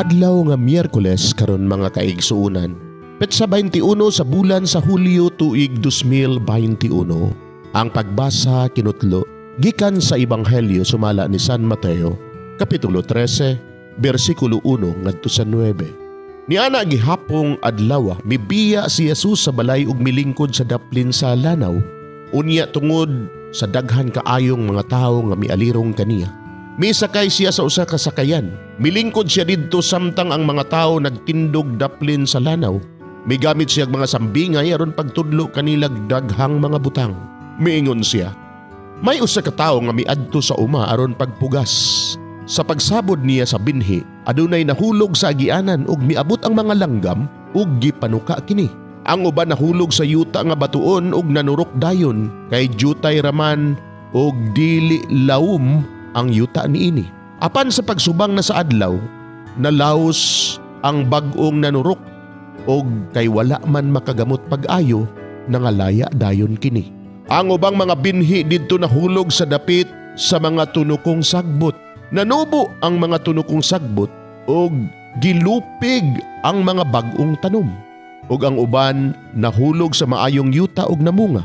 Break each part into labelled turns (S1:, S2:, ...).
S1: Adlaw nga Miyerkules karon mga kaigsuunan. Petsa 21 sa bulan sa Hulyo tuig 2021. Ang pagbasa kinutlo gikan sa Ebanghelyo sumala ni San Mateo, kapitulo 13, bersikulo 1 ngadto sa 9. Niana gihapong adlaw mibiya si Jesus sa balay ug milingkod sa daplin sa lanaw. Unya tungod sa daghan kaayong mga tawo nga mialirong kaniya, misakay siya sa usa ka sakayan. Milingkod siya didto samtang ang mga tawo nagtindog daplin sa lanaw. Migamit siya mga sambingay aron pagtudlo kanilag daghang mga butang. Miingon siya, may usa ka tawo nga miadto sa uma aron pagpugas. Sa pagsabod niya sa binhi, adunay nahulog sa agianan ug miabot ang mga langgam ug gipanuka kini. Ang uban nahulog sa yuta nga batuon ug nanurok dayon, kay jutay raman ug dili lawom ang yuta niini. Apan sa pagsubang na sa adlaw, nalaos ang bag-ong nanurok ug kay wala man makagamot pag-ayo, nangalaya dayon kini. Ang ubang mga binhi didto nahulog sa dapit sa mga tunokong sagbot. Nanubo ang mga tunokong sagbot ug gilupig ang mga bag-ong tanom. Ug ang uban nahulog sa maayong yuta ug namunga.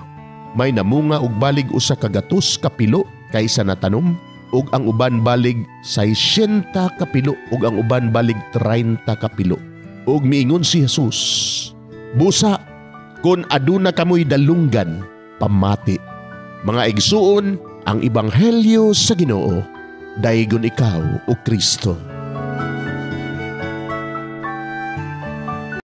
S1: May namunga ug balig usa ka gatos ka pilo kaysa natanom, ug ang uban balig 60 ka pilo ug ang uban balig 30 ka pilo. Ug miingon si Jesus, busa kun aduna kamoy dalunggan pamati. Mga igsuon, ang Ebanghelyo sa Ginoo. Daygon ikaw o Kristo.